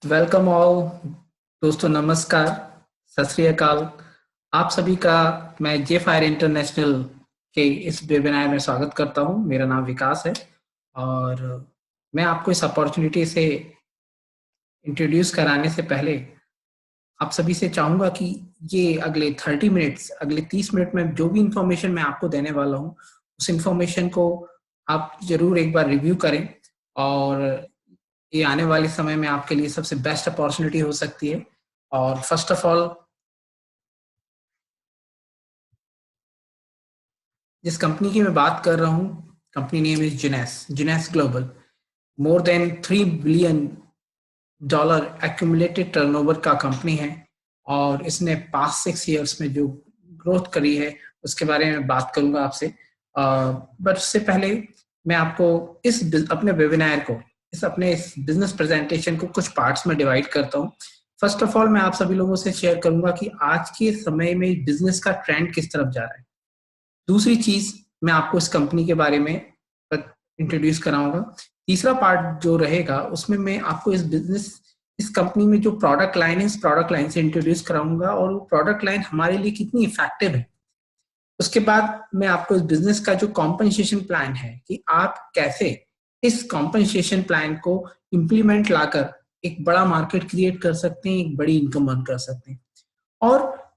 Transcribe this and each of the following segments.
Welcome all. दोस्तों नमस्कार, सत श्री अकाल। आप सभी का मैं जे फायर इंटरनेशनल के इस वेबिनार में स्वागत करता हूं। मेरा नाम विकास है और मैं आपको इस अपॉर्चुनिटी से इंट्रोड्यूस कराने से पहले आप सभी से चाहूंगा कि ये अगले 30 मिनट्स, अगले 30 मिनट में जो भी इंफॉर्मेशन मैं आपको देने वाला हूं, उस इंफॉर्मेशन को आप जरूर एक बार रिव्यू करें और ये आने वाले समय में आपके लिए सबसे बेस्ट अपॉर्चुनिटी हो सकती है। और फर्स्ट ऑफ ऑल, जिस कंपनी की मैं बात कर रहा हूँ, company name is Jeunesse, Jeunesse Global. More than $3 billion accumulated turnover का कंपनी है और इसने पास्ट 6 इयर्स में जो ग्रोथ करी है उसके बारे में बात करूंगा आपसे। बट उससे पहले मैं आपको अपने वेबिनार को, इस बिजनेस प्रेजेंटेशन को कुछ पार्ट्स में डिवाइड करता हूँ। फर्स्ट ऑफ ऑल, मैं आप सभी लोगों से शेयर करूंगा कि आज के समय में बिजनेस का ट्रेंड किस तरफ जा रहा है। दूसरी चीज, मैं आपको इस कंपनी के बारे में इंट्रोड्यूस कराऊंगा। तीसरा पार्ट जो रहेगा उसमें मैं आपको इस कंपनी में जो प्रोडक्ट लाइन है, इस प्रोडक्ट लाइन से इंट्रोड्यूस कराऊंगा और वो प्रोडक्ट लाइन हमारे लिए कितनी इफेक्टिव है। उसके बाद मैं आपको इस बिजनेस का जो कॉम्पनसेशन प्लान है कि आप कैसे इस कॉम्पनसेशन प्लान को इम्प्लीमेंट लाकर एक बड़ा मार्केट क्रिएट कर सकते हैं, एक बड़ी इनकम अर्न कर सकते हैं। और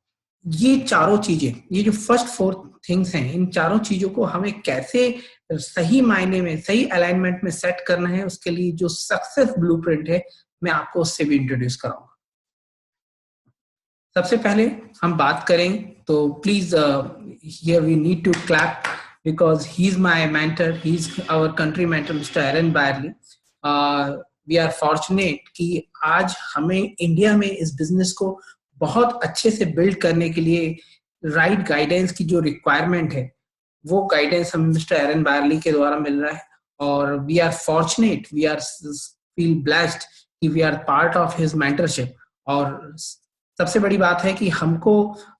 ये चारों चीजें, ये जो फर्स्ट 4 थिंग्स हैं, इन चारों चीजों को हमें कैसे सही मायने में, सही अलाइनमेंट में सेट करना है, उसके लिए जो सक्सेस ब्लूप्रिंट है, मैं आपको उससे भी इंट्रोड्यूस कराऊंगा। सबसे पहले हम बात करें तो please here we need to clap because he is my mentor, he is our country mentor mister Aaron Byerly. We are fortunate कि आज हमें इंडिया में इस बिजनेस को बहुत अच्छे से बिल्ड करने के लिए राइट गाइडेंस की जो रिक्वायरमेंट है, वो गाइडेंस हमें मिस्टर एरन बायरली के द्वारा मिल रहा है। और we are fortunate, we are feel blessed कि we are part of his mentorship. और सबसे बड़ी बात है कि हमको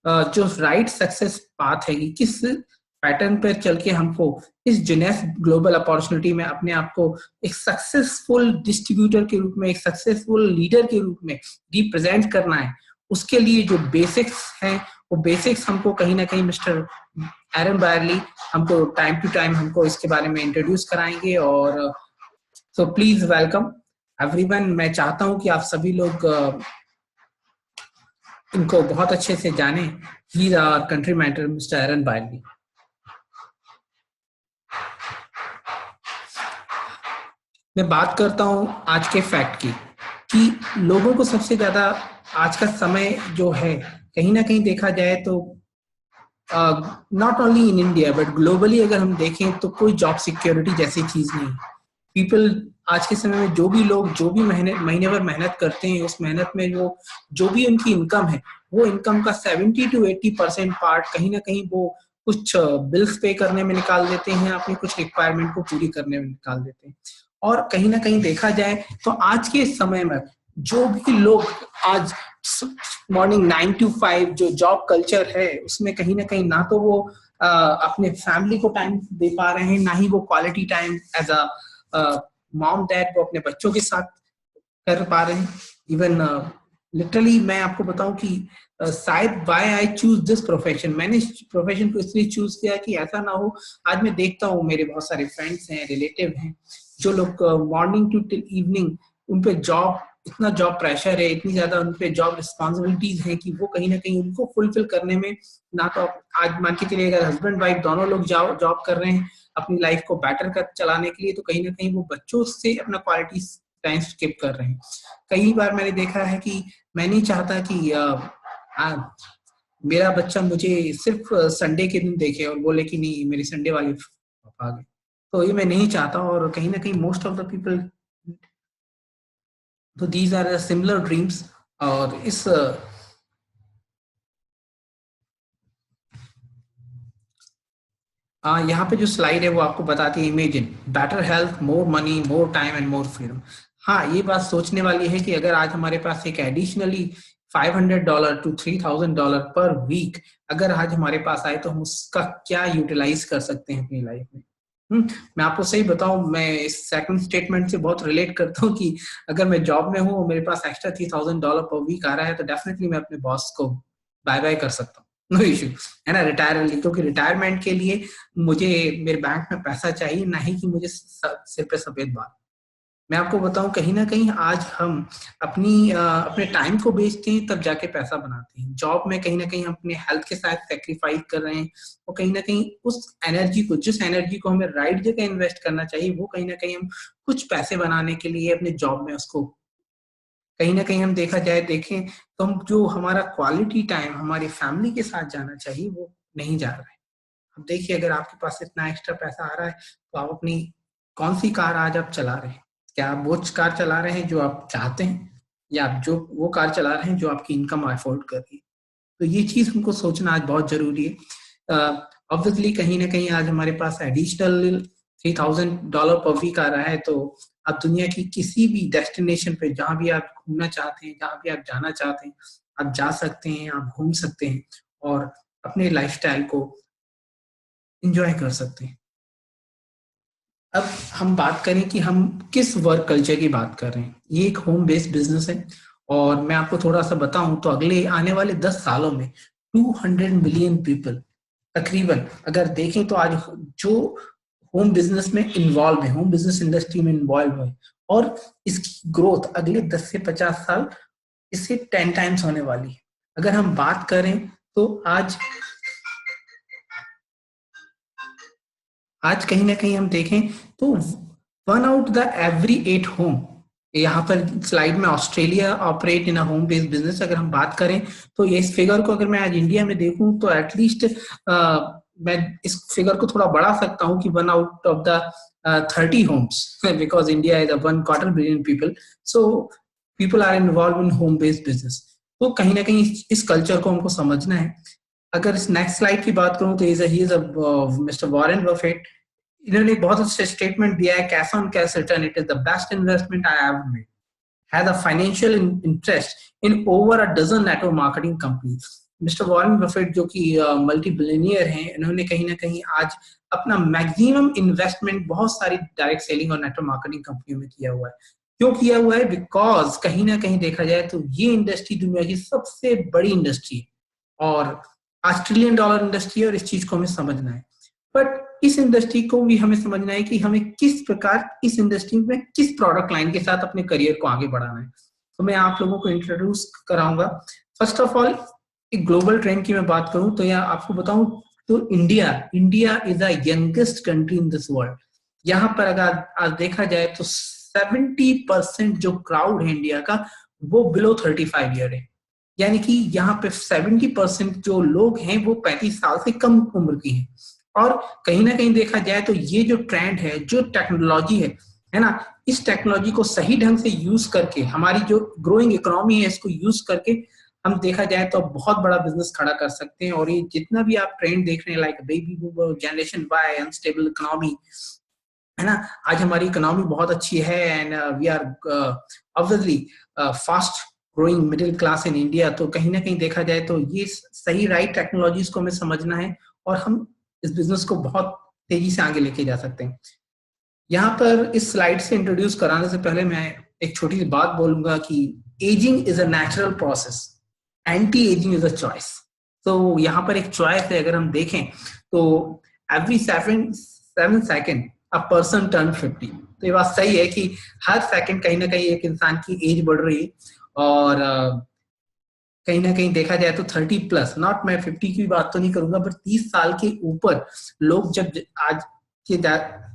जो राइट सक्सेस पाथ है कि किस पैटर्न पर चल के हमको इस जिनेस ग्लोबल अपॉर्चुनिटी में अपने आप को एक सक्सेसफुल डिस्ट्रीब्यूटर के रूप में, एक सक्सेसफुल लीडर के रूप में रिप्रेजेंट करना है। उसके लिए जो बेसिक्स हैं, वो बेसिक्स हमको कहीं ना कहीं मिस्टर एरन बायरली हमको टाइम टू टाइम हमको इसके बारे में इंट्रोड्यूस कराएंगे। और सो प्लीज वेलकम एवरीवन। मैं चाहता हूं कि आप सभी लोग इनको बहुत अच्छे से जाने। He is our country mentor mister Aaron Byerly. मैं बात करता हूं आज के फैक्ट की कि लोगों को सबसे ज्यादा आज का समय जो है, कहीं ना कहीं देखा जाए तो not only in India but globally अगर हम देखें तो कोई जॉब सिक्योरिटी जैसी चीज नहीं। पीपल आज के समय में जो भी लोग जो भी महीने भर मेहनत करते हैं, उस मेहनत में वो जो भी उनकी इनकम है, वो इनकम का 70 to 80% पार्ट कहीं ना कहीं वो कुछ बिल्स पे करने में निकाल देते हैं, अपनी कुछ रिक्वायरमेंट को पूरी करने में निकाल देते हैं। और कहीं ना कहीं देखा जाए तो आज के समय में जो भी लोग आज मॉर्निंग 9 to 5 जो जॉब कल्चर है, उसमें कहीं ना कहीं ना तो वो अपने फैमिली को टाइम दे पा रहे हैं, ना ही वो quality time as a mom dad वो अपने बच्चों के साथ कर पा रहे हैं। इवन लिटरली मैं आपको बताऊं कि शायद why I choose this profession, मैंने इस प्रोफेशन को इसलिए चूज किया कि ऐसा ना हो, आज मैं देखता हूँ मेरे बहुत सारे फ्रेंड्स हैं, रिलेटिव हैं, जो लोग मॉर्निंग टू टिल इवनिंग उन पे जॉब, इतना जॉब प्रेशर है, इतनी ज्यादा उन पे जॉब रिस्पॉन्सिबिलिटीज हैं कि वो कहीं ना कहीं उनको फुलफिल करने में, ना तो आज मान के चलिए अगर हस्बैंड वाइफ दोनों लोग जॉब कर रहे हैं अपनी लाइफ को बेटर कर चलाने के लिए, तो कहीं ना कहीं वो बच्चों से अपना क्वालिटी टाइम स्किप कर रहे हैं। कई बार मैंने देखा है कि मैं नहीं चाहता कि मेरा बच्चा मुझे सिर्फ संडे के दिन देखे और बोले कि नहीं मेरी संडे वाली पापा आ गए, तो ये मैं नहीं चाहता। और कहीं ना कहीं मोस्ट ऑफ द पीपल, तो दीज आर सिमिलर ड्रीम्स। और इस यहाँ पे जो स्लाइड है वो आपको बताती है, imagine better health, more money, more time and more freedom. हाँ, ये बात सोचने वाली है कि अगर आज हमारे पास एक एडिशनली $500 to $3,000 पर वीक अगर आज हमारे पास आए तो हम उसका क्या यूटिलाइज कर सकते हैं अपनी लाइफ में। मैं आपको सही बताऊं, मैं इस सेकंड स्टेटमेंट से बहुत रिलेट करता हूँ कि अगर मैं जॉब में हूँ और मेरे पास एक्स्ट्रा $3,000 पर वीक आ रहा है तो डेफिनेटली मैं अपने बॉस को बाय बाय कर सकता हूँ, नो इशू, है ना। रिटायर, क्योंकि रिटायरमेंट के लिए मुझे मेरे बैंक में पैसा चाहिए, ना ही कि मुझे सिर पे सफेद बाल। मैं आपको बताऊं, कहीं ना कहीं आज हम अपने टाइम को बेचते हैं तब जाके पैसा बनाते हैं। जॉब में कहीं ना कहीं हम अपने हेल्थ के साथ सेक्रीफाइस कर रहे हैं, और कहीं ना कहीं उस एनर्जी को, जिस एनर्जी को हमें राइट जगह इन्वेस्ट करना चाहिए, वो कहीं ना कहीं हम कुछ पैसे बनाने के लिए अपने जॉब में उसको कहीं ना कहीं हम देखा जाए देखें तो हम जो हमारा क्वालिटी टाइम हमारी फैमिली के साथ जाना चाहिए वो नहीं जा रहा है। अब देखिए, अगर आपके पास इतना एक्स्ट्रा पैसा आ रहा है तो आप अपनी कौन सी कार आज आप चला रहे हैं? क्या आप वो कार चला रहे हैं जो आप चाहते हैं, या आप जो वो कार चला रहे हैं जो आपकी इनकम अफोर्ड कर रही है? तो ये चीज हमको सोचना आज बहुत जरूरी है। ऑब्वियसली कहीं ना कहीं आज हमारे पास एडिशनल $3,000 पर वीक आ रहा है, तो आप दुनिया की किसी भी डेस्टिनेशन पे, जहां भी आप घूमना चाहते हैं, जहां भी आप जाना चाहते हैं, आप जा सकते हैं, आप घूम सकते हैं और अपने लाइफस्टाइल को एंजॉय कर सकते हैं। अब हम बात करें कि हम किस वर्क कल्चर की बात कर रहे हैं। ये एक होम बेस्ड बिजनेस है, और मैं आपको थोड़ा सा बताऊं तो अगले आने वाले 10 सालों में 200 मिलियन पीपल तकरीबन, अगर देखें तो आज जो होम बिजनेस में इन्वॉल्व है, होम बिजनेस इंडस्ट्री में इन्वॉल्व है, और इसकी ग्रोथ अगले 10 से 50 साल इससे 10 टाइम्स होने वाली है। अगर हम बात करें तो आज कहीं ना कहीं हम देखें तो 1 आउट द एवरी 8 होम, यहाँ पर स्लाइड में Australia operate in a home based business, अगर हम बात करें तो ये इस फिगर को अगर मैं आज इंडिया में देखूं तो एटलीस्ट मैं इस फिगर को थोड़ा बढ़ा सकता हूं कि 1 out of the 30 homes, because India is 1 quarter billion people, so people are involve in home based business. तो कहीं ना कहीं इस कल्चर को हमको समझना है। अगर इस नेक्स्ट स्लाइड की बात करूं तो he is mister Warren Buffett. इन्होंने एक बहुत अच्छा स्टेटमेंट दिया है, cash on cash return it is the best investment I have made, has a financial interest in over a dozen network marketing companies. Mister Warren Buffett जो कि multi billionaire हैं, इन्होंने कहीं ना कहीं आज अपना मैक्सिमम इन्वेस्टमेंट बहुत सारी डायरेक्ट सेलिंग और नेटवर्क मार्केटिंग कंपनियों में किया हुआ है। क्यों किया हुआ है? बिकॉज कहीं ना कहीं देखा जाए तो ये इंडस्ट्री दुनिया की सबसे बड़ी इंडस्ट्री है, और आज $1 ट्रिलियन इंडस्ट्री है, और इस चीज को हमें समझना है। बट इस इंडस्ट्री को भी हमें समझना है कि हमें किस प्रकार इस इंडस्ट्री में किस प्रोडक्ट लाइन के साथ अपने करियर को आगे बढ़ाना है। तो मैं आप लोगों को इंट्रोड्यूस कराऊंगा। फर्स्ट ऑफ ऑल, एक ग्लोबल ट्रेंड की मैं बात करूं तो या आपको बताऊं तो India India is the youngest country in this world. यहाँ पर अगर आज देखा जाए तो 70% जो क्राउड है इंडिया का, वो बिलो 35 ईयर है। यानी कि यहाँ पे 70% जो लोग हैं वो 35 साल से कम उम्र की हैं। और कहीं ना कहीं देखा जाए तो ये जो ट्रेंड है, जो टेक्नोलॉजी है ना, इस टेक्नोलॉजी को सही ढंग से यूज करके हमारी जो ग्रोइंग इकोनॉमी है इसको यूज करके हम देखा जाए तो बहुत बड़ा बिजनेस खड़ा कर सकते हैं। और ये जितना भी आप ट्रेंड देख रहे हैं, like baby boomer, generation Y, unstable economy, है ना, आज हमारी इकोनॉमी बहुत अच्छी है, and we are obviously fast growing middle class in India. तो कहीं ना कहीं देखा जाए तो ये सही राइट टेक्नोलॉजीज को हमें समझना है, और हम इस बिजनेस को बहुत तेजी से आगे लेके जा सकते हैं। यहाँ पर इस स्लाइड से इंट्रोड्यूस कराने से पहले मैं एक छोटी सी बात बोलूंगा कि ageing is a natural process, anti ageing is a choice. तो यहाँ पर एक चॉइस है। अगर हम देखें तो every 7 second a person turn 50। तो ये बात सही है कि हर सेकंड कहीं ना कहीं एक इंसान की एज बढ़ रही है, और कहीं ना कहीं देखा जाए तो 30+, नॉट मैं 50 की बात तो नहीं करूंगा, बट 30 साल के ऊपर लोग जब आज के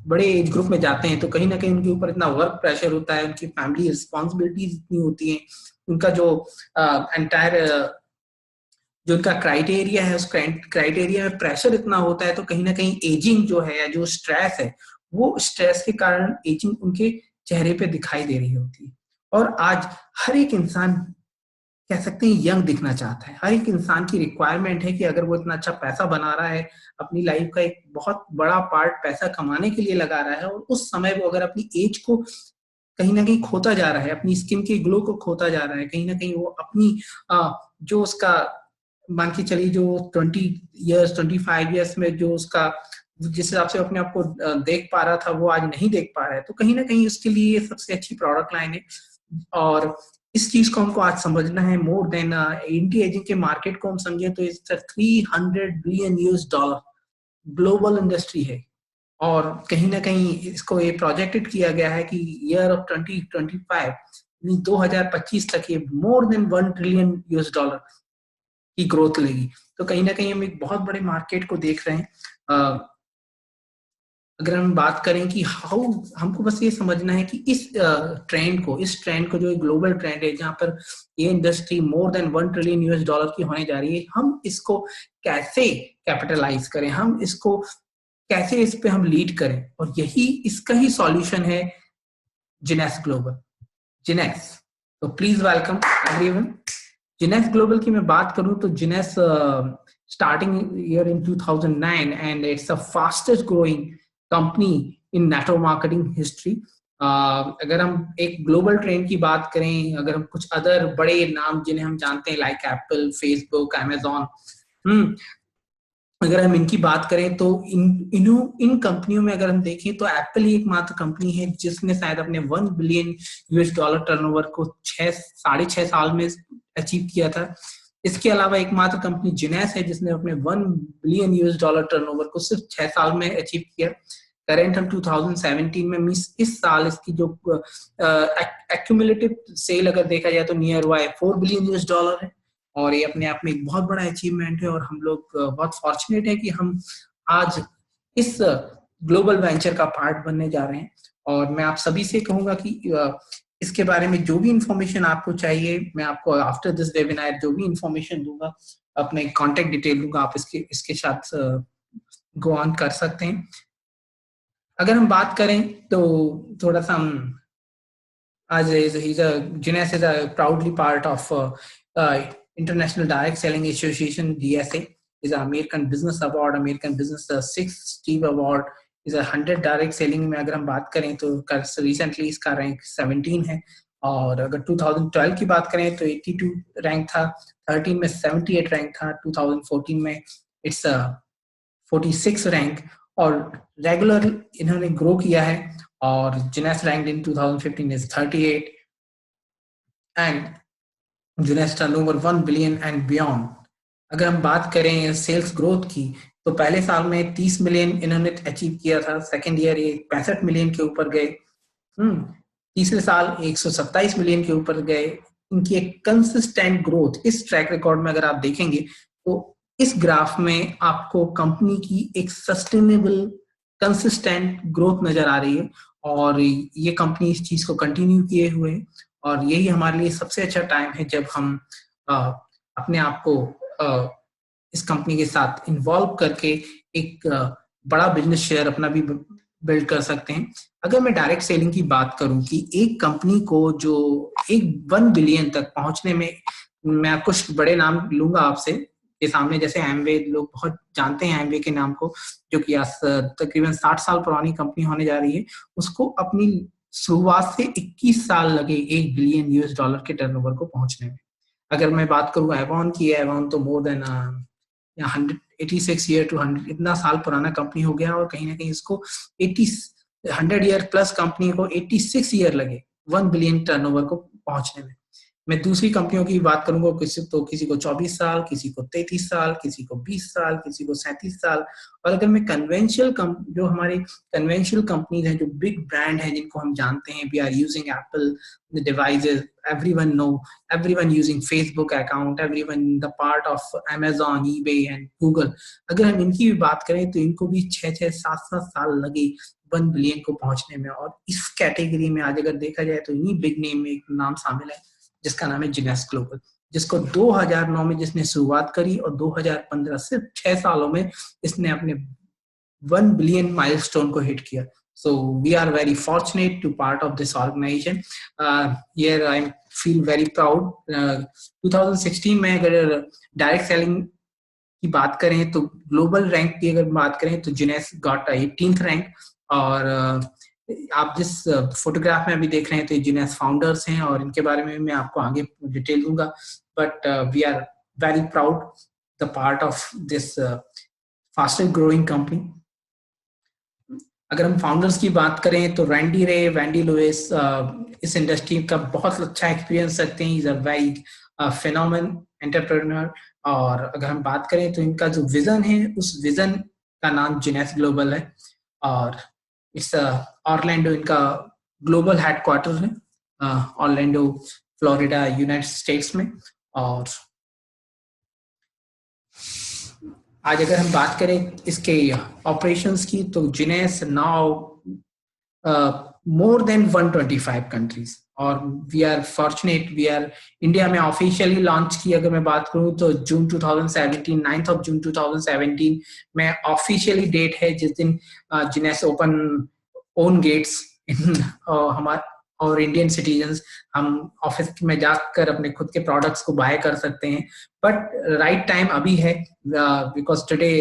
बड़े एज ग्रुप में जाते हैं तो कहीं ना कहीं उनके ऊपर इतना वर्क प्रेशर होता है, उनकी फैमिली रिस्पॉन्सिबिलिटीज इतनी होती हैं, उनका जो एंटायर जो उनका क्राइटेरिया है, उस क्राइटेरिया में प्रेशर इतना होता है, तो कहीं ना कहीं एजिंग जो है, या जो स्ट्रेस है, वो स्ट्रेस के कारण एजिंग उनके चेहरे पे दिखाई दे रही होती है। और आज हर एक इंसान कह सकते हैं यंग दिखना चाहता है। हर एक इंसान की रिक्वायरमेंट है कि अगर वो इतना अच्छा पैसा बना रहा है, अपनी लाइफ का एक बहुत बड़ा पार्ट पैसा कमाने के लिए लगा रहा है, और उस समय वो अगर अपनी एज को कहीं ना कहीं खोता जा रहा है, अपनी स्किन के ग्लो को खोता जा रहा है, कहीं ना कहीं वो अपनी जो उसका मान के चलिए जो 20 ईयर्स 25 ईयर्स में जो उसका जिस हिसाब से अपने आप को देख पा रहा था वो आज नहीं देख पा रहा है, तो कहीं ना कहीं उसके लिए ये सबसे अच्छी प्रोडक्ट लाइन है। और इस चीज को हमको आज समझना है। मोर देन एंटी एजिंग के मार्केट को हम समझे तो इट्स $300 बिलियन ग्लोबल इंडस्ट्री है। और कहीं ना कहीं इसको ये प्रोजेक्टेड किया गया है कि ईयर ऑफ 2025 2025 तक ये मोर देन $1 ट्रिलियन की ग्रोथ लेगी। तो कहीं ना कहीं हम एक बहुत बड़े मार्केट को देख रहे हैं। अगर हम बात करें कि हाउ, हमको बस ये समझना है कि इस ट्रेंड को जो ग्लोबल ट्रेंड है जहां पर ये इंडस्ट्री मोर देन $1 ट्रिलियन की होने जा रही है, हम इसको कैसे कैपिटलाइज करें, हम इसको कैसे इस पे हम लीड करें। और यही इसका ही सॉल्यूशन है जिनेस ग्लोबल। जिनेस, तो please welcome everyone. Jeunesse Global की मैं बात करूं तो Jeunesse starting year in 2009 and it's the fastest growing company in network marketing history. अगर हम एक ग्लोबल ट्रेंड की बात करें, अगर हम कुछ अदर बड़े नाम जिन्हें हम जानते हैं लाइक एप्पल, फेसबुक, अमेजॉन, अगर हम इनकी बात करें तो इन कंपनियों में अगर हम देखें तो एप्पल ही एकमात्र कंपनी है जिसने शायद अपने $1 बिलियन टर्नओवर को 6.5 साल में अचीव किया था। इसके अलावा एकमात्र कंपनी जिनेस है जिसने अपने $1 बिलियन टर्नओवर को सिर्फ 6 साल में अचीव किया। करेंट हम 2017 में इस साल इसकी जो एक्यूमुलेटिव सेल अगर देखा जाए तो नियर बाय $4 बिलियन है। और ये अपने आप में एक बहुत बड़ा अचीवमेंट है। और हम लोग बहुत फॉर्चुनेट है कि हम आज इस ग्लोबल वेंचर का पार्ट बनने जा रहे हैं। और मैं आप सभी से कहूंगा कि इसके बारे में जो भी इंफॉर्मेशन आपको चाहिए, मैं आपको आफ्टर दिस वेबिनार जो भी इंफॉर्मेशन दूंगा, अपने कॉन्टेक्ट डिटेल दूंगा, आप इसके साथ गो ऑन कर सकते हैं। अगर हम बात करें तो थोड़ा सा हम आज Jinesh is a proudly part of International Direct Selling Association, DSA, is an American Business Award, American Business 6 Steve Award, is a 100 direct selling में अगर हम बात करें तो रिसेंटली इसका रैंक 17 है। और अगर 2012 की बात करें तो 82 रैंक था, 13 में 78 रैंक था, 2014 में इट्स 46 रैंक। और रेगुलर इन्होंने ग्रो किया है। और Jinesh ranked in 2015 is 38 and Jinesh turnover 1 billion and beyond। अगर हम बात करें सेल्स ग्रोथ की तो पहले साल में 30 मिलियन इन्होंने अचीव किया था, सेकेंड ईयर ये 65 मिलियन के ऊपर गए, तीसरे साल 127 मिलियन के ऊपर गए। इनकी एक कंसिस्टेंट ग्रोथ इस ट्रैक रिकॉर्ड में अगर आप देखेंगे तो इस ग्राफ में आपको कंपनी की एक सस्टेनेबल कंसिस्टेंट ग्रोथ नजर आ रही है। और ये कंपनी इस चीज को कंटिन्यू किए हुए है। और यही हमारे लिए सबसे अच्छा टाइम है जब हम अपने आप को इस कंपनी के साथ इन्वॉल्व करके एक बड़ा बिजनेस शेयर अपना भी बिल्ड कर सकते हैं। अगर मैं डायरेक्ट सेलिंग की बात करूं कि एक कंपनी को जो 1 बिलियन तक पहुंचने में, मैं कुछ बड़े नाम लूंगा आपसे के सामने, जैसे एमवे, लोग बहुत जानते हैं एमवे के नाम को, जो कि तकरीबन 60 साल पुरानी कंपनी होने जा रही है। उसको अपनी शुरुआत से 21 साल लगे $1 बिलियन के टर्नओवर को पहुंचने में। अगर मैं बात करूँ एवॉन की, एवॉन तो मोर देन 186 ईयर टू 100 इतना साल पुराना कंपनी हो गया। और कहीं ना कहीं इसको 100 ईयर प्लस कंपनी को 86 ईयर लगे 1 बिलियन टर्नओवर को पहुंचने में। मैं दूसरी कंपनियों की बात करूंगा किसी को 24 साल, किसी को 33 साल, किसी को 20 साल, किसी को 37 साल। और अगर मैं जो हमारी कन्वेंशनल कंपनीज हैं, जो बिग ब्रांड है जिनको हम जानते हैं, we are using Apple devices, everyone using Facebook account, everyone in the part of Amazon, eBay and Google। अगर हम इनकी भी बात करें तो इनको भी 6-7 साल लगे 1 बिलियन को पहुंचने में। और इस कैटेगरी में आज अगर देखा जाए तो इन्हीं बिग नेम में एक नाम शामिल है जिसका नाम है जिनेस ग्लोबल, जिसको 2009 में जिसने शुरुआत करी और 2015 सिर्फ 6 सालों में इसने अपने 1 बिलियन माइलस्टोन को हिट किया। So we are very fortunate to part of this organization. Here I feel very proud. 2016 में अगर डायरेक्ट सेलिंग की बात करें तो ग्लोबल रैंक की अगर बात करें तो जिनेस गॉट 18th रैंक। और आप जिस फोटोग्राफ में अभी देख रहे हैं तो जिनेस फाउंडर्स हैं और इनके बारे में मैं आपको आगे डिटेल दूंगा। But we are very proud the part of this fastest growing company. अगर हम फाउंडर्स की बात करें तो रैंडी रे, वैंडी लुइस इस इंडस्ट्री का बहुत अच्छा एक्सपीरियंस रखते हैं। Is a very phenomenon entrepreneur. और अगर हम बात करें तो इनका जो विजन है, उस विजन का नाम जिनेस ग्लोबल है। और इस ऑरलैंडो इनका ग्लोबल हेडक्वार्टर है, ऑरलैंडो फ्लोरिडा, यूनाइटेड स्टेट्स में। और आज अगर हम बात करें इसके ऑपरेशंस की, तो जिनेस नाउ more than 125 countries। और we are fortunate, we are India में ऑफिशियली लॉन्च की अगर मैं बात करूं तो जून 2017, 9 ऑफ जून 2017 में ऑफिशियली डेट है जिस दिन जिनेस ओपन ओन गेट्स इन हमारे और इंडियन सिटीजन्स हम ऑफिस में जाकर अपने खुद के प्रोडक्ट्स को बाय कर सकते हैं। बट राइट टाइम अभी है, बिकॉज टुडे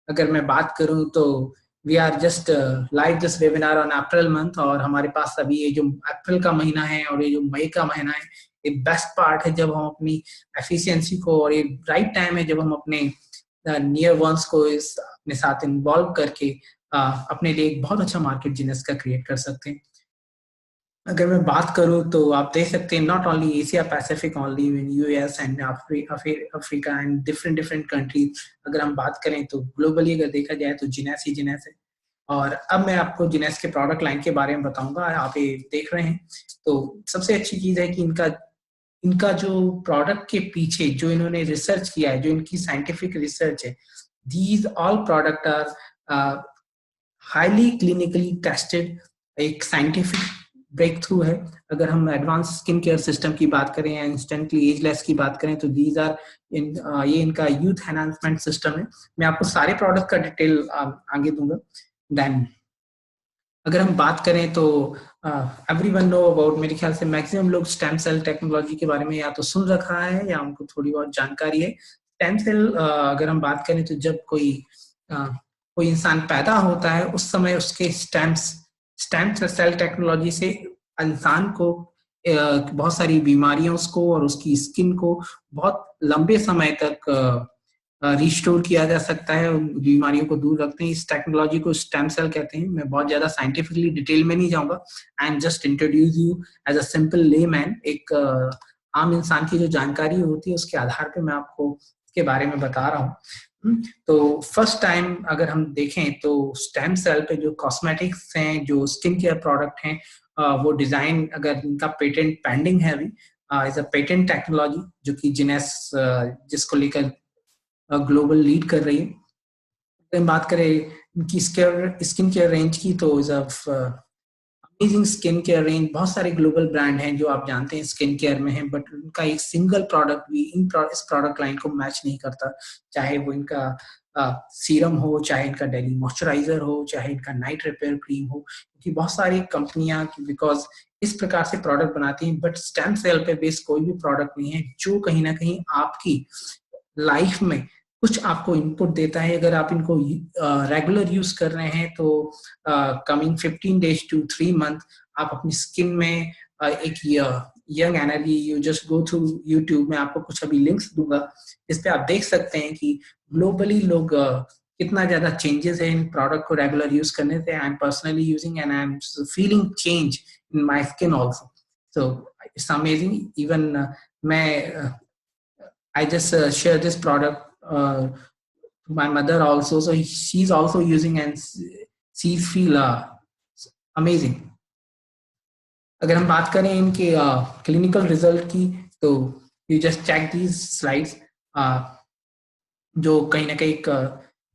अगर मैं बात करूं तो we are just live this webinar on April month. और हमारे पास अभी ये जो अप्रैल का महीना है और ये जो मई का महीना है, ये बेस्ट पार्ट है जब हम अपनी एफिशिएंसी को, और ये राइट टाइम है जब हम अपने नियर वंस को इस अपने साथ इन्वॉल्व करके अपने लिए एक बहुत अच्छा मार्केट जिनेस का क्रिएट कर सकते हैं। अगर मैं बात करूं तो आप देख सकते हैं not only Asia Pacific, only in US and Africa and different different countries. अगर हम बात करें तो ग्लोबली अगर देखा जाए तो जिनेस ही जिनेस है। और अब मैं आपको जिनेस के प्रोडक्ट लाइन के बारे में बताऊंगा। आप ये देख रहे हैं तो सबसे अच्छी चीज है कि इनका इनका जो प्रोडक्ट के पीछे जो इन्होंने रिसर्च किया है, जो इनकी साइंटिफिक रिसर्च है, these all product are highly clinically tested, एक साइंटिफिक ब्रेक थ्रू है। अगर हम एडवांस स्किन केयर सिस्टम की बात करें या इंस्टेंटली एजलेस की बात करें तो दीज आर ये इनका यूथ एनहांसमेंट सिस्टम है। मैं आपको सारे प्रोडक्ट का डिटेल आगे दूंगा। देन अगर हम बात करें तो एवरीवन नो अबाउट, मेरे ख्याल से मैक्सिमम लोग स्टेम सेल टेक्नोलॉजी के बारे में या तो सुन रखा है या उनको थोड़ी बहुत जानकारी है। स्टेम सेल अगर हम बात करें तो जब कोई इंसान पैदा होता है उस समय उसके स्टेम सेल टेक्नोलॉजी से इंसान को बहुत सारी बीमारियों को और उसकी स्किन को बहुत लंबे समय तक रिस्टोर किया जा सकता है, बीमारियों को दूर रखते हैं। इस टेक्नोलॉजी को स्टेम सेल कहते हैं। मैं बहुत ज्यादा साइंटिफिकली डिटेल में नहीं जाऊंगा। I am just introduce you as a simple layman. एक आम इंसान की जो जानकारी होती है उसके आधार पे मैं आपको इसके बारे में बता रहा हूँ। तो फर्स्ट टाइम अगर हम देखें तो स्टेम सेल पे जो कॉस्मेटिक्स हैं, जो स्किन केयर प्रोडक्ट हैं, वो डिजाइन अगर इनका पेटेंट पेंडिंग है अभी, इज अ पेटेंट टेक्नोलॉजी जो कि जिनेस जिसको लेकर ग्लोबल लीड कर रही है। अगर बात करें इनकी स्किन केयर रेंज की तो is amazing skin care range. बहुत सारे ग्लोबल ब्रांड हैं जो आप जानते हैं स्किन केयर में हैं, बट उनका एक सिंगल प्रोडक्ट भी इस प्रोडक्ट लाइन को मैच नहीं करता। चाहे वो इनका सीरम हो, चाहे इनका डेली मॉइस्चराइजर हो, चाहे इनका नाइट रिपेयर क्रीम हो, क्योंकि बहुत सारी कंपनियां बिकॉज इस प्रकार से प्रोडक्ट बनाती हैं, बट स्टेम सेल पे बेस्ड कोई भी प्रोडक्ट नहीं है जो कहीं ना कहीं आपकी लाइफ में कुछ आपको इनपुट देता है। अगर आप इनको रेगुलर यूज कर रहे हैं तो कमिंग 15 days to 3 month आप अपनी स्किन में एक young energy, you just go through YouTube में आपको कुछ अभी लिंक्स दूंगा, इस पे आप देख सकते हैं कि ग्लोबली लोग कितना ज्यादा चेंजेस है इन प्रोडक्ट को रेगुलर यूज करने से। I am personally using and I am feeling change in my skin also, so it's amazing. Even मैं I just share this product to my mother also, so she's also using and she feel amazing। अगर हम बात करें इनके clinical result की तो you just check these slides, जो कहीं ना कहीं एक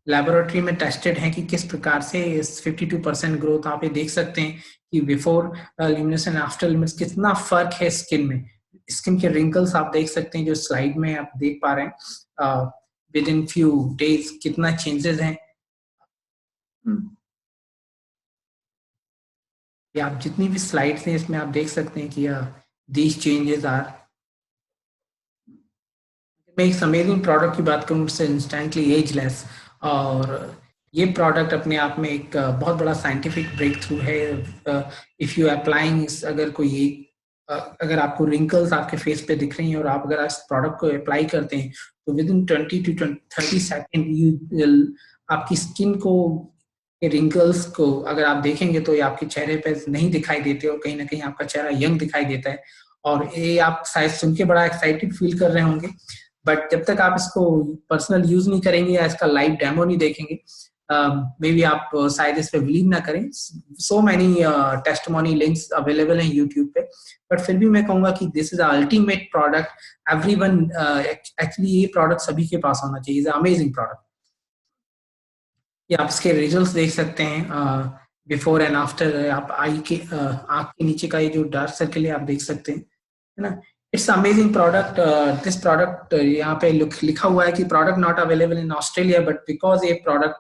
लेबोरेटरी में टेस्टेड है कि किस प्रकार से 52% ग्रोथ आप ये देख सकते हैं कि before luminous and after luminous कितना फर्क है स्किन में। स्किन के रिंकल्स आप देख सकते हैं जो स्लाइड में आप देख पा रहे हैं, विद इन फ्यू डेज कितना चेंजेस हैं। ये आप जितनी भी स्लाइड्स हैं इसमें आप देख सकते हैं कि दीज चेंजेस आर। मैं एक अमेजिंग प्रोडक्ट की बात करूं उससे इंस्टेंटली एजलेस, और ये प्रोडक्ट अपने आप में एक बहुत बड़ा साइंटिफिक ब्रेक थ्रू है। इफ यू अप्लाइंग, अगर आपको रिंकल्स आपके फेस पे दिख रही हैं और आप अगर इस प्रोडक्ट को अप्लाई करते हैं तो विद इन 20 to 30 सेकेंड आपकी स्किन को ये रिंकल्स को अगर आप देखेंगे तो ये आपके चेहरे पे नहीं दिखाई देते और कहीं ना कहीं आपका चेहरा यंग दिखाई देता है। और ये आप शायद सुन के बड़ा एक्साइटेड फील कर रहे होंगे, बट जब तक आप इसको पर्सनल यूज नहीं करेंगे या इसका लाइव डेमो नहीं देखेंगे, मे बी आप शायद इस पे बिलीव ना करें। So many testimony links available हैं यूट्यूब पे, बट फिर भी मैं कहूंगा कि this is ultimate product. Everyone actually ये प्रोडक्ट सभी के पास होना चाहिए। Is amazing product. ये आप इसके रिजल्ट्स देख सकते हैं, बिफोर एंड आफ्टर। आप आई के आंख के नीचे का ये जो डार्क सर्कल है आप देख सकते हैं, है ना। It's amazing product. This product यहाँ पे लिखा हुआ है कि product not available in Australia, but because ये प्रोडक्ट,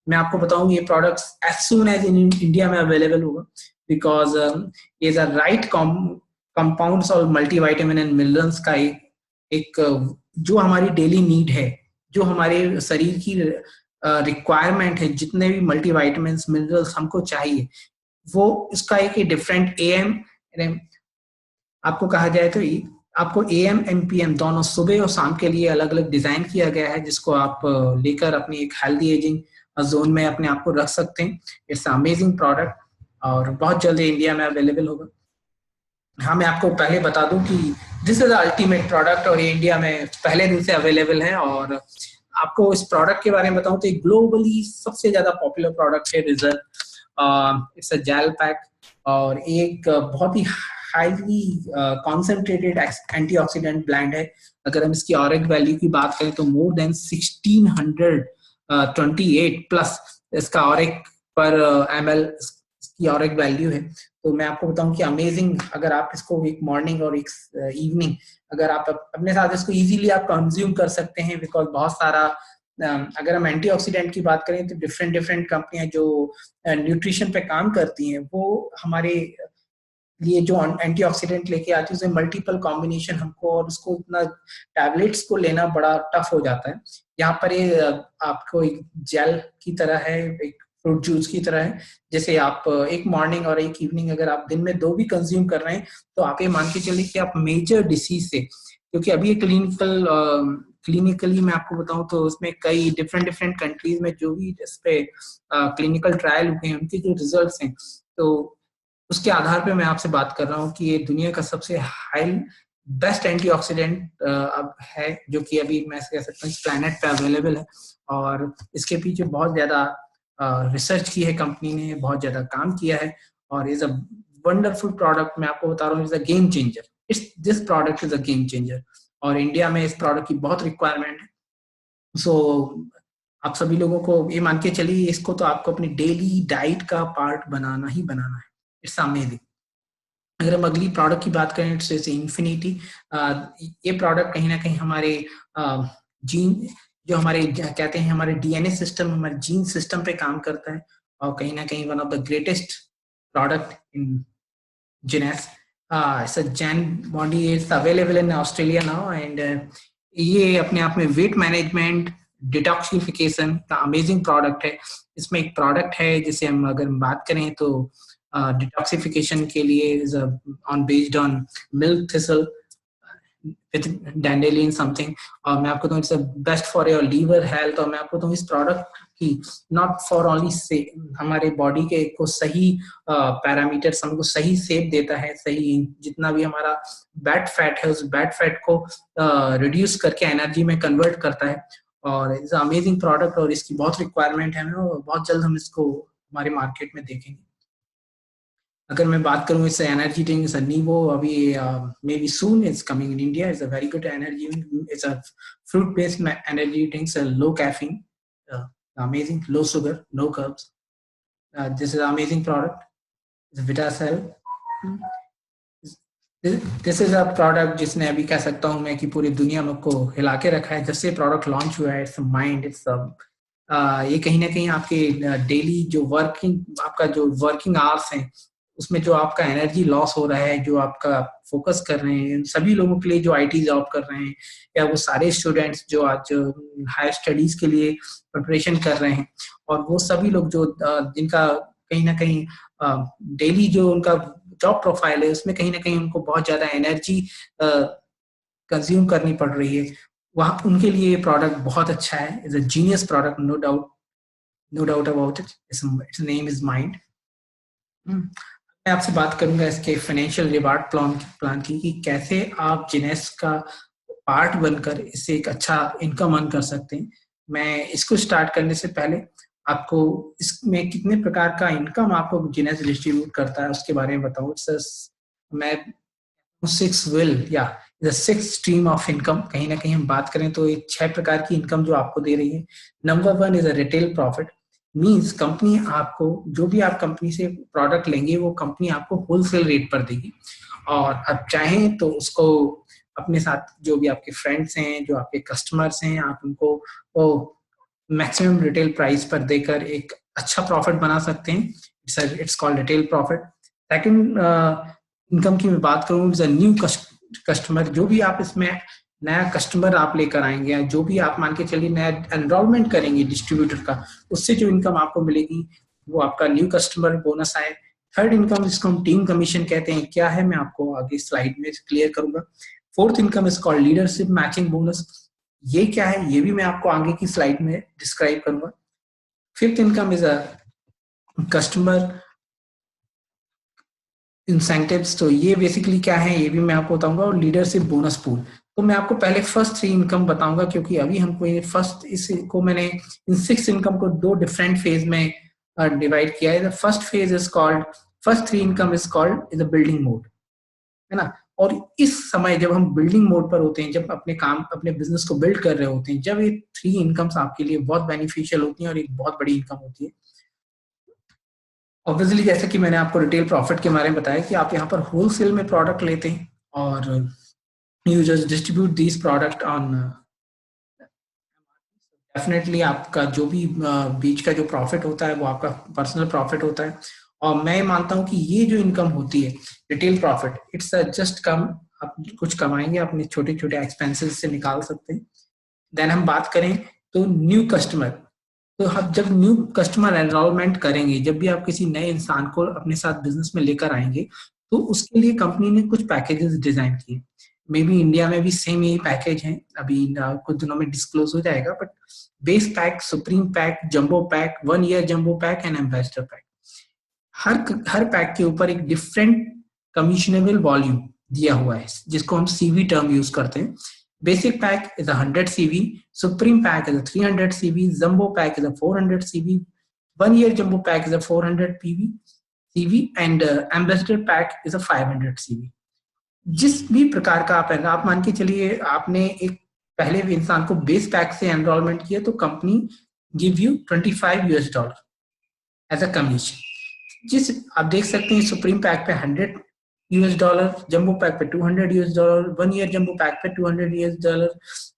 मैं आपको बताऊं, ये product as soon as in India में अवेलेबल होगा, बिकॉज ये द राइट कंपाउंड्स और मल्टीविटामिन एंड मिनरल्स का एक जो हमारी डेली नीड है, जो हमारे शरीर की रिक्वायरमेंट है, जितने भी मल्टीविटामिन मिनरल्स हमको चाहिए, वो इसका एक डिफरेंट एएम, आपको कहा जाए तो आपको एएम एंड पीएम दोनों सुबह और शाम के लिए अलग अलग डिजाइन किया गया है, जिसको आप लेकर अपनी एक हेल्दी एजिंग जोन में अपने आप को रख सकते हैं। इट्स अमेजिंग प्रोडक्ट और बहुत जल्द इंडिया में अवेलेबल होगा। हाँ, मैं आपको पहले बता दूं कि दिस इज अल्टीमेट प्रोडक्ट और ये इंडिया में पहले दिन से अवेलेबल है। और आपको इस प्रोडक्ट के बारे में बताऊं तो ग्लोबली सबसे ज्यादा पॉपुलर प्रोडक्ट है reserve. It's a gel pack और एक बहुत ही हाईली कॉन्सेंट्रेटेड एंटीऑक्सीडेंट ब्लेंड है। अगर हम इसकी ऑरिक वैल्यू की बात करें तो मोर देन 1628 प्लस इसका ऑरिक पर ml की ऑरिक वैल्यू है। तो मैं आपको बताऊं कि अमेजिंग, अगर आप इसको एक मॉर्निंग और एक इवनिंग अगर आप अपने साथ इसको इजीली आप कंज्यूम कर सकते हैं, बिकॉज बहुत सारा अगर हम एंटीऑक्सीडेंट की बात करें तो डिफरेंट डिफरेंट कंपनियां जो न्यूट्रिशन पे काम करती हैं, वो हमारे लिए जो एंटीऑक्सीडेंट लेके आती है उसमें मल्टीपल कॉम्बिनेशन हमको, और उसको इतना टैबलेट्स को लेना बड़ा टफ हो जाता है। यहाँ पर ये आपको एक जेल की तरह है, एक फ्रूट जूस की तरह है। जैसे आप एक मॉर्निंग और एक इवनिंग अगर आप दिन में 2 भी कंज्यूम कर रहे हैं तो आप ये मान के चलिए कि आप मेजर डिसीज से, क्योंकि अभी क्लिनिकली मैं आपको बताऊं तो उसमें कई डिफरेंट डिफरेंट कंट्रीज में जो भी इस पे क्लिनिकल ट्रायल हुए हैं उनके जो रिजल्ट्स हैं, तो उसके आधार पे मैं आपसे बात कर रहा हूँ कि ये दुनिया का सबसे हाई बेस्ट एंटीऑक्सीडेंट अब है, जो कि अभी मैं कह सकता हूँ इस प्लैनेट पे अवेलेबल है। और इसके पीछे बहुत ज्यादा रिसर्च की है कंपनी ने, बहुत ज्यादा काम किया है और इज अ वंडरफुल प्रोडक्ट। मैं आपको बता रहा हूँ is a game changer. This product is a game changer और इंडिया में इस प्रोडक्ट की बहुत रिक्वायरमेंट है। सो आप सभी लोगों को ये मान के चलिए, इसको तो आपको अपनी डेली डाइट का पार्ट बनाना ही बनाना है। It's amazing. अगर हम अगली प्रोडक्ट की बात करें इट्स इन्फिनिटी। ये प्रोडक्ट कहीं ना कहीं हमारे जीन, जो हमारे कहते हैं हमारे डीएनए सिस्टम, हमारे जीन सिस्टम पे काम करता है और कहीं ना कहीं one of the greatest product in Jannes. It's a Jain body, is available in Australia now and ये अपने आप में वेट मैनेजमेंट, डिटॉक्सिफिकेशन का अमेजिंग प्रोडक्ट है। इसमें एक प्रोडक्ट है जिसे हम अगर बात करें तो डिटॉक्सिफिकेशन के लिए on based on milk thistle with dandelion something. और मैं आपको तो it's best for your liver health. और मैं आपको तो इस प्रोडक्ट की नॉट फॉर ओनली से हमारे बॉडी के को सही पैरामीटर्स हमको सही शेप देता है, सही जितना भी हमारा बैड फैट है उस बैड फैट को रिड्यूस करके एनर्जी में कन्वर्ट करता है। और इट्स अमेजिंग प्रोडक्ट और इसकी बहुत रिक्वायरमेंट है और बहुत जल्द हम इसको हमारे मार्केट में देखेंगे। अगर मैं बात करूं इस एनर्जी ड्रिंक इज नीवो, अभी may be soon is coming in India. Is a very good energy, it's a fruit based energy drinks, low caffeine, amazing, low sugar, no carbs. This is an amazing product. It's Vitacell. This is a product जिसने अभी कह सकता हूँ मैं कि पूरी दुनिया में को हिला के रखा है। जब से प्रोडक्ट लॉन्च हुआ है इट्स माइंड, इट्स ये कहीं ना कहीं आपके डेली जो आपका जो वर्किंग आवर्स हैं उसमें जो आपका एनर्जी लॉस हो रहा है, जो आपका फोकस कर रहे हैं सभी लोगों के लिए जो आईटी जॉब कर रहे हैं, या वो सारे स्टूडेंट्स जो आज हायर स्टडीज के लिए प्रिपरेशन कर रहे हैं, और वो सभी लोग जो जिनका कहीं ना कहीं डेली जो उनका जॉब प्रोफाइल है उसमें कहीं ना कहीं उनको बहुत ज्यादा एनर्जी कंज्यूम करनी पड़ रही है, वहाँ उनके लिए ये प्रोडक्ट बहुत अच्छा है। Is a genius product, no doubt. No doubt about it, its name is mind. मैं आपसे बात करूंगा इसके फाइनेंशियल रिवार्ड प्लान की कि कैसे आप जिनेस का पार्ट बनकर इससे एक अच्छा इनकम अर्न कर सकते हैं। मैं इसको स्टार्ट करने से पहले आपको इसमें कितने प्रकार का इनकम आपको जिनेस डिस्ट्रीब्यूट करता है उसके बारे में बताऊं। मैं सिक्स विल या the six stream of income, कहीं ना कहीं हम बात करें तो ये 6 प्रकार की इनकम जो आपको दे रही है। Number 1 is a retail profit. Means company आपको जो भी आप कंपनी से प्रोडक्ट लेंगे वो कंपनी आपको होलसेल रेट पर देगी, और आप चाहें तो उसको अपने साथ जो भी आपके फ्रेंड्स हैं, जो आपके कस्टमर्स हैं, आप उनको वो मैक्सिमम रिटेल प्राइस पर देकर एक अच्छा प्रॉफिट बना सकते हैं। It's called retail profit. Second income की मैं बात करूँ, इज अ न्यू कस्टमर। जो भी आप इसमें नया कस्टमर आप लेकर आएंगे या जो भी आप मान के चलिए नया एनरोलमेंट करेंगे डिस्ट्रीब्यूटर का, उससे जो इनकम आपको मिलेगी वो आपका न्यू कस्टमर बोनस आए। थर्ड इनकम जिसको हम टीम कमीशन कहते हैं, क्या है मैं आपको आगे स्लाइड में क्लियर करूंगा। Fourth income is called leadership matching bonus. ये क्या है ये भी मैं आपको आगे की स्लाइड में डिस्क्राइब करूंगा। Fifth income is a customer incentives. तो ये बेसिकली क्या है ये भी मैं आपको बताऊंगा। और लीडरशिप बोनस पूल। तो मैं आपको पहले फर्स्ट 3 इनकम बताऊंगा, क्योंकि अभी हमको ये फर्स्ट इसको मैंने इन 6 इनकम को 2 डिफरेंट फेज में डिवाइड किया है। The first phase is called, first 3 income is called is a building mode, है ना। और इस समय जब हम बिल्डिंग मोड पर होते हैं, जब अपने काम अपने बिजनेस को बिल्ड कर रहे होते हैं, जब ये 3 इनकम्स आपके लिए बहुत बेनिफिशियल होती हैं और एक बहुत बड़ी इनकम होती है। ऑब्वियसली जैसे कि मैंने आपको रिटेल प्रॉफिट के बारे में बताया कि आप यहाँ पर होलसेल में प्रोडक्ट लेते हैं और you just distribute this product on, definitely आपका जो भी बीच का जो प्रॉफिट होता है वो आपका पर्सनल प्रॉफिट होता है। और मैं मानता हूँ कि ये जो इनकम होती है retail profit, it's just come, आप कुछ कमाएंगे अपने छोटे छोटे एक्सपेंसेस से निकाल सकते हैं। देन हम बात करें तो न्यू कस्टमर। तो हम जब न्यू कस्टमर एनरोलमेंट करेंगे, जब भी आप किसी नए इंसान को अपने साथ बिजनेस में लेकर आएंगे, तो उसके लिए कंपनी ने कुछ पैकेजेस डिजाइन किए। मे बी इंडिया में भी सेम यही पैकेज है, अभी कुछ दिनों में डिस्क्लोज हो जाएगा। But base pack, supreme pack, jumbo pack, 1 year jumbo pack and ambassador pack, her pack के ऊपर एक डिफरेंट कमीशनेबल वॉल्यूम दिया हुआ है, जिसको हम सीवी टर्म यूज करते हैं। Basic pack is a 100 CV, Supreme pack is a 300 CV, Jumbo pack is a 400 CV, 1 year Jumbo pack is a 400 CV, and Ambassador pack is a 500 CV। जिस भी प्रकार का आप मान के चलिए आपने एक पहले भी इंसान को बेस पैक से एनरोलमेंट किया, तो company give you $25 as a commission. जिस आप देख सकते हैं सुप्रीम पैक पे $100, जंबो पैक पे $200, 1 ईयर जंबो पैक पे $200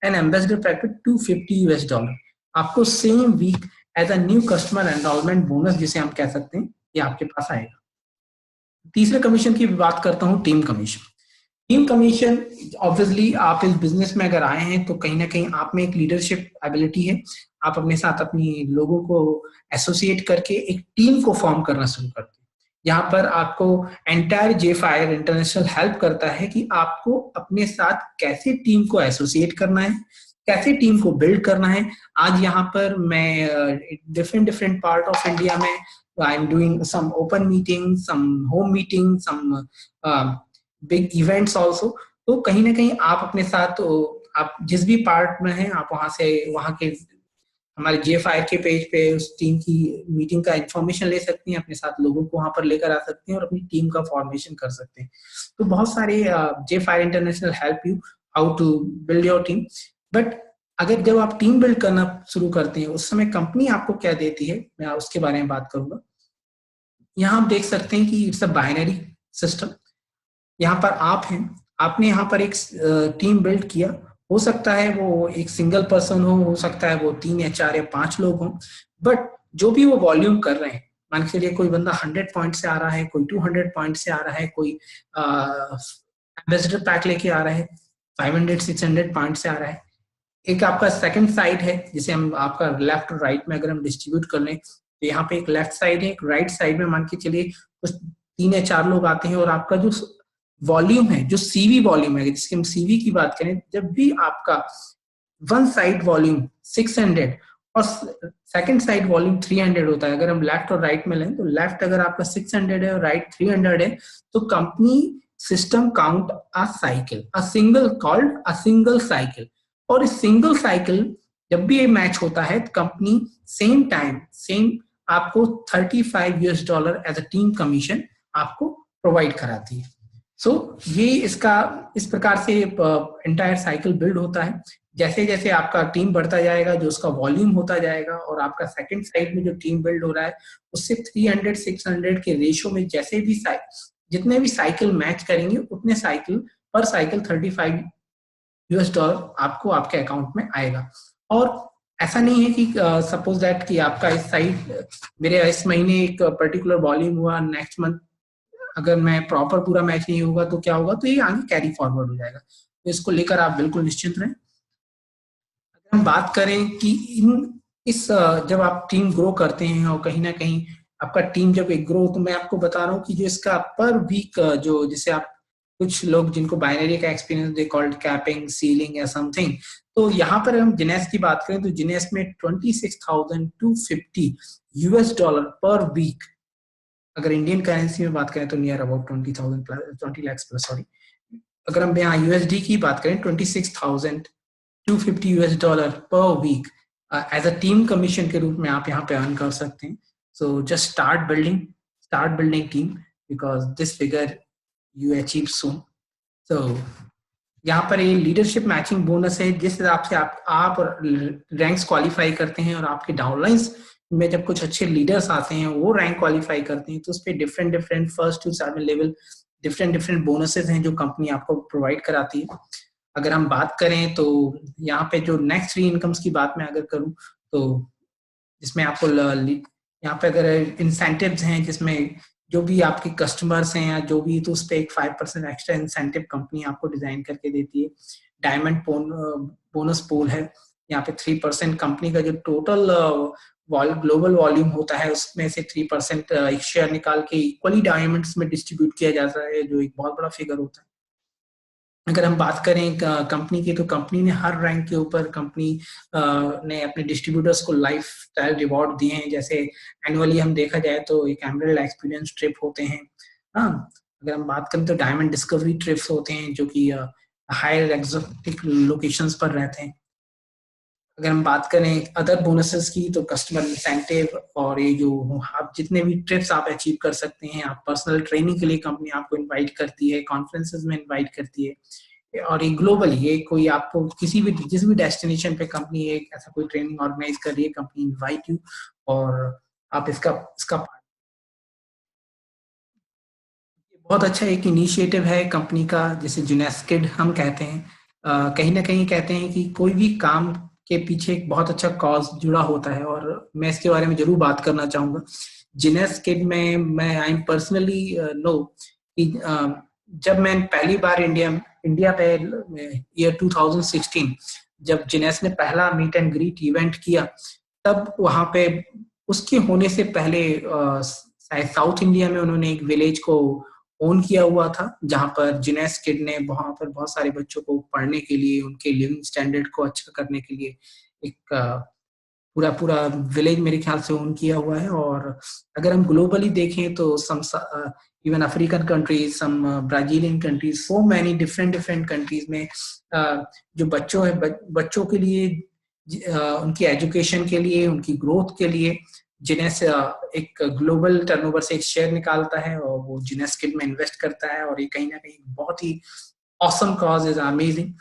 एंड एम्बेसडर पैक पे $250। आपको same week as a new customer enrolment bonus, जिसे हम कह सकते हैं, ये आपके पास आएगा। तीसरे कमीशन की बात करता हूँ, team commission. Team commission, obviously आप इस बिजनेस में अगर आए हैं तो कहीं ना कहीं आप में एक लीडरशिप एबिलिटी है। आप अपने साथ अपनी लोगों को एसोसिएट करके एक टीम को फॉर्म करना शुरू करते हैं। यहाँ पर आपको एंटायर जे फायर इंटरनेशनल हेल्प करता है कि आपको अपने साथ कैसे टीम को एसोसिएट करना है, कैसे टीम को बिल्ड करना है। आज यहाँ पर मैं डिफरेंट पार्ट ऑफ इंडिया में I am doing some open meeting, some home meeting, some big events also. तो कहीं ना कहीं आप अपने साथ, तो आप जिस भी पार्ट में हैं, आप वहां के हमारे JFI के पेज पे उस टीम की मीटिंग का इंफॉर्मेशन ले सकती हैं, अपने साथ लोगों को वहां पर लेकर आ सकते हैं और अपनी टीम का फॉर्मेशन कर सकते हैं। तो बहुत सारे JFI international help you how to build your team. But अगर जब आप टीम बिल्ड करना शुरू करते हैं, उस समय कंपनी आपको क्या देती है, मैं उसके बारे में बात करूंगा। यहाँ आप देख सकते हैं कि इट्स अ बाइनरी सिस्टम। यहाँ पर आप हैं, आपने यहाँ पर एक टीम बिल्ड किया। हो सकता है वो एक सिंगल पर्सन हो सकता है वो 3 या 4 या 5 लोग हों। बट जो भी वो वॉल्यूम कर रहे हैं, मान के चलिए कोई बंदा 100 पॉइंट से आ रहा है, कोई 200 पॉइंट से आ रहा है, कोई एम्बेसडर पैक लेके आ रहा है 500-600 पॉइंट से आ रहा है। एक आपका सेकंड साइड है जिसे हम आपका लेफ्ट और राइट में अगर हम डिस्ट्रीब्यूट कर लें, तो यहाँ पे एक लेफ्ट साइड है, एक राइट साइड में मान के चलिए कुछ 3 या 4 लोग आते हैं। और आपका जो वॉल्यूम है, जो सीवी वॉल्यूम है, जिसकी हम सीवी की बात करें, जब भी आपका वन साइड वॉल्यूम 600 और सेकंड साइड वॉल्यूम 300 होता है। अगर हम लेफ्ट और राइट में लें तो लेफ्ट अगर आपका 600 है और राइट 300 है तो company system count a cycle, a single called a single cycle. और इस सिंगल साइकिल जब भी ये मैच होता है कंपनी सेम टाइम सेम आपको $35 एज अ टीम कमीशन आपको प्रोवाइड कराती है। सो ये इसका इस प्रकार से एंटायर साइकिल बिल्ड होता है। जैसे जैसे आपका टीम बढ़ता जाएगा, जो उसका वॉल्यूम होता जाएगा, और आपका सेकंड साइड में जो टीम बिल्ड हो रहा है उससे 300 600 के रेशियो में जैसे भी जितने भी साइकिल मैच करेंगे उतने साइकिल पर साइकिल $35 आपको आपके अकाउंट में आएगा। और ऐसा नहीं है कि सपोज दैट कि आपका इस साइड मेरे इस महीने एक पर्टिकुलर वॉल्यूम हुआ, नेक्स्ट मंथ अगर मैं प्रॉपर पूरा मैच नहीं होगा तो क्या होगा, तो ये आगे कैरी फॉरवर्ड हो जाएगा। तो इसको लेकर आप बिल्कुल निश्चिंत रहें। अगर हम बात करें कि जब आप टीम ग्रो करते हैं और कहीं ना कहीं आपका टीम जब एक ग्रो, तो मैं आपको बता रहा हूँ कि जो इसका पर वीक जो जिसे आप कुछ लोग जिनको बाइनरी का experience they called capping ceiling या समथिंग, तो यहाँ पर हम जिनेस की बात करें तो जिनेस में $26,250 पर वीक, अगर इंडियन करेंसी में बात करें तो near about 20 lakh plus, sorry, अगर हम यहाँ यूएसडी की बात करें $26,250 per week as a team commission के रूप में आप यहाँ पे अर्न कर सकते हैं। So just start building team because this figure you achieve soon. So यहाँ पर ये लीडरशिप मैचिंग बोनस है, जिस हिसाब से आप रैंक्स क्वालिफाई करते हैं और आपके डाउनलाइंस में जब कुछ अच्छे लीडर्स आते हैं वो रैंक क्वालिफाई करते हैं तो उस पर different first to 7 level different bonuses हैं जो कंपनी आपको प्रोवाइड कराती है। अगर हम बात करें तो यहाँ पे जो नेक्स्ट 3 इनकम्स की बात मैं अगर करूँ तो जिसमें आपको यहाँ पे अगर इंसेंटिव्स हैं जिसमें जो भी आपके कस्टमर्स हैं या जो भी, तो उस पर एक 5% एक्स्ट्रा इंसेंटिव कंपनी आपको डिजाइन करके देती है। डायमंड बोनस पूल है, यहाँ पे 3% कंपनी का जो टोटल ग्लोबल वॉल्यूम होता है उसमें से 3% एक शेयर निकाल के इक्वली डायमंड्स में डिस्ट्रीब्यूट किया जाता है, जो एक बहुत बड़ा फिगर होता है। अगर हम बात करें कंपनी की, तो कंपनी ने हर रैंक के ऊपर कंपनी ने अपने डिस्ट्रीब्यूटर्स को लाइफ स्टाइल रिवॉर्ड दिए हैं। जैसे एनुअली हम देखा जाए तो एक एमरल्ड एक्सपीरियंस ट्रिप होते हैं। हाँ, अगर हम बात करें तो डायमंड डिस्कवरी ट्रिप्स होते हैं जो कि हायर एक्सोटिक लोकेशंस पर रहते हैं। अगर हम बात करें अदर बोनसेस की तो कस्टमर इंसेंटिव और ये जो आप जितने भी ट्रिप्स आप अचीव कर सकते हैं, आप पर्सनल ट्रेनिंग के लिए कंपनी आपको इनवाइट करती है, कॉन्फ्रेंसेस में इनवाइट करती है, और ये ग्लोबली ये कोई आपको किसी भी जिस भी डेस्टिनेशन पे कंपनी एक ऐसा कोई ट्रेनिंग ऑर्गेनाइज कर रही है, कंपनी इनवाइट यू और आप इसका इसका बहुत अच्छा एक इनिशिएटिव है कंपनी का, जिसे जुनेस्किड हम कहते हैं। कहीं ना कहीं कहते हैं कि कोई भी काम के पीछे एक बहुत अच्छा कॉज जुड़ा होता है, और मैं इसके बारे में जरूर बात करना चाहूंगा। जुनेस्किड में मैं आई एम पर्सनली नो कि जब मैं पहली बार इंडिया पे ईयर 2016 जब जिनेस ने पहला मीट एंड ग्रीट इवेंट किया, तब वहां पे उसके होने से पहले साउथ इंडिया में उन्होंने एक विलेज को ओन किया हुआ था, जहां पर जिनेस किड ने वहां पर बहुत सारे बच्चों को पढ़ने के लिए, उनके लिविंग स्टैंडर्ड को अच्छा करने के लिए एक पूरा पूरा विलेज मेरे ख्याल से ओन किया हुआ है। और अगर हम ग्लोबली देखें तो some even African countries, some Brazilian countries, so many different countries में जो बच्चों के लिए, उनकी एजुकेशन के लिए, उनकी ग्रोथ के लिए जिनेस एक ग्लोबल टर्नओवर से एक शेयर निकालता है और वो जिनेस किड में इन्वेस्ट करता है, और ये कहीं ना कहीं बहुत ही ऑसम कॉज इज अमेजिंग।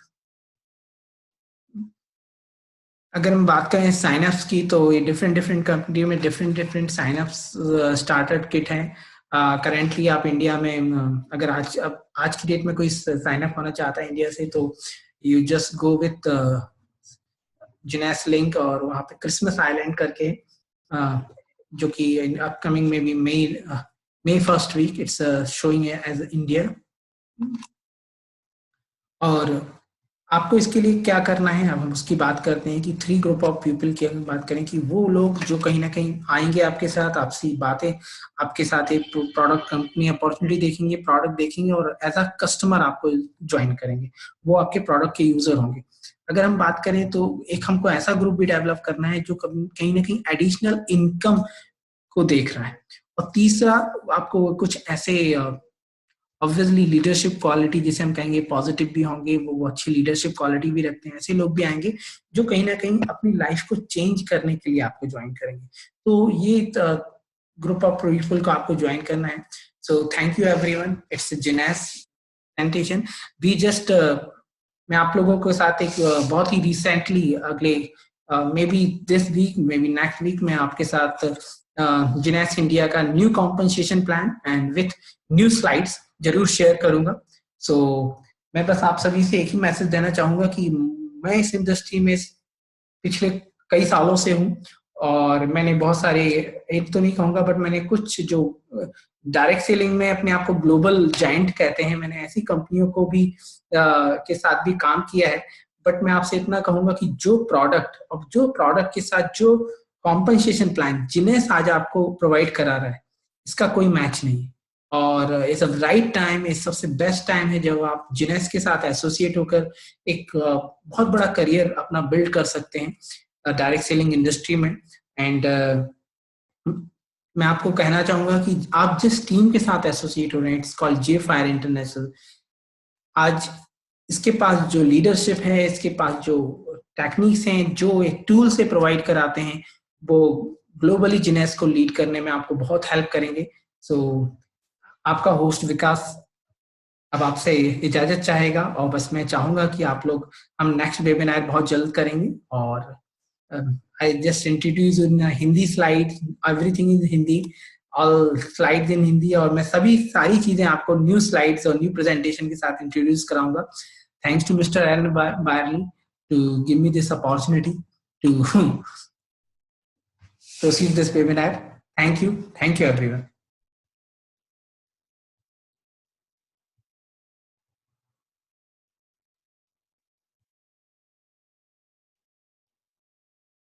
अगर हम बात करें साइन अप्स की, तो ये डिफरेंट कंपनी में different sign ups starter kit है। करेंटली आप इंडिया में अगर आज की डेट में कोई साइन अप होना चाहता है इंडिया से, तो यू जस्ट गो विथ जिनेस लिंक, और वहाँ पे क्रिसमस आइलैंड करके जो कि अपकमिंग में भी May first week it's showing as India. और आपको इसके लिए क्या करना है, अब हम उसकी बात करते हैं कि 3 ग्रुप ऑफ पीपल की अगर बात करें, कि वो लोग जो कहीं ना कहीं आएंगे आपके साथ, आपसी बातें आपके साथ एक प्रोडक्ट कंपनी अपॉर्चुनिटी देखेंगे, प्रोडक्ट देखेंगे और एज अ कस्टमर आपको ज्वाइन करेंगे, वो आपके प्रोडक्ट के यूजर होंगे। अगर हम बात करें तो एक हमको ऐसा ग्रुप भी डेवलप करना है जो कहीं ना कहीं एडिशनल इनकम को देख रहा है। और तीसरा, आपको कुछ ऐसे ऑब्वियसली लीडरशिप क्वालिटी जिसे हम कहेंगे पॉजिटिव भी होंगे, वो अच्छी लीडरशिप क्वालिटी भी रखते हैं, ऐसे लोग भी आएंगे जो कहीं ना कहीं अपनी लाइफ को चेंज करने के लिए आपको ज्वाइन करेंगे। तो ये ग्रुप ऑफ पीपल को आपको ज्वाइन करना है। So thank you everyone, it's जिनेस प्रेजेंटेशन। वी जस्ट मैं आप लोगों के साथ एक बहुत ही रिसेंटली अगले maybe this week maybe next week मैं आपके साथ जिनेस इंडिया का new compensation plan and with new slides जरूर शेयर करूंगा। सो मैं बस आप सभी से एक ही मैसेज देना चाहूंगा कि मैं इस इंडस्ट्री में पिछले कई सालों से हूँ और मैंने बहुत सारे, एक तो नहीं कहूंगा बट मैंने कुछ जो डायरेक्ट सेलिंग में अपने आप को ग्लोबल जायंट कहते हैं, मैंने ऐसी कंपनियों को भी के साथ भी काम किया है। बट मैं आपसे इतना कहूंगा कि जो प्रोडक्ट के साथ जो कॉम्पनसेशन प्लान जिन्हें आज आपको प्रोवाइड करा रहा है, इसका कोई मैच नहीं है। और इट्स राइट टाइम, इस सबसे बेस्ट टाइम है जब आप जिनेस के साथ एसोसिएट होकर एक बहुत बड़ा करियर अपना बिल्ड कर सकते हैं डायरेक्ट सेलिंग इंडस्ट्री में। एंड मैं आपको कहना चाहूंगा कि आप जिस टीम के साथ एसोसिएट हो रहे हैं, it's called J fire international. आज इसके पास जो लीडरशिप है, इसके पास जो टेक्निक्स हैं, जो एक टूल से प्रोवाइड कराते हैं, वो ग्लोबली जिनेस को लीड करने में आपको बहुत हेल्प करेंगे। सो आपका होस्ट विकास अब आपसे इजाजत चाहेगा और बस मैं चाहूंगा कि आप लोग, हम नेक्स्ट वेबिनार बहुत जल्द करेंगे। और I just introduce in Hindi slide, everything in Hindi, all slides in Hindi, और मैं सभी सारी चीजें आपको न्यू स्लाइड्स और न्यू प्रेजेंटेशन के साथ इंट्रोड्यूस कराऊंगा। Thanks to mister Aaron Byerly to give me this opportunity to proceed this webinar. Thank you everyone.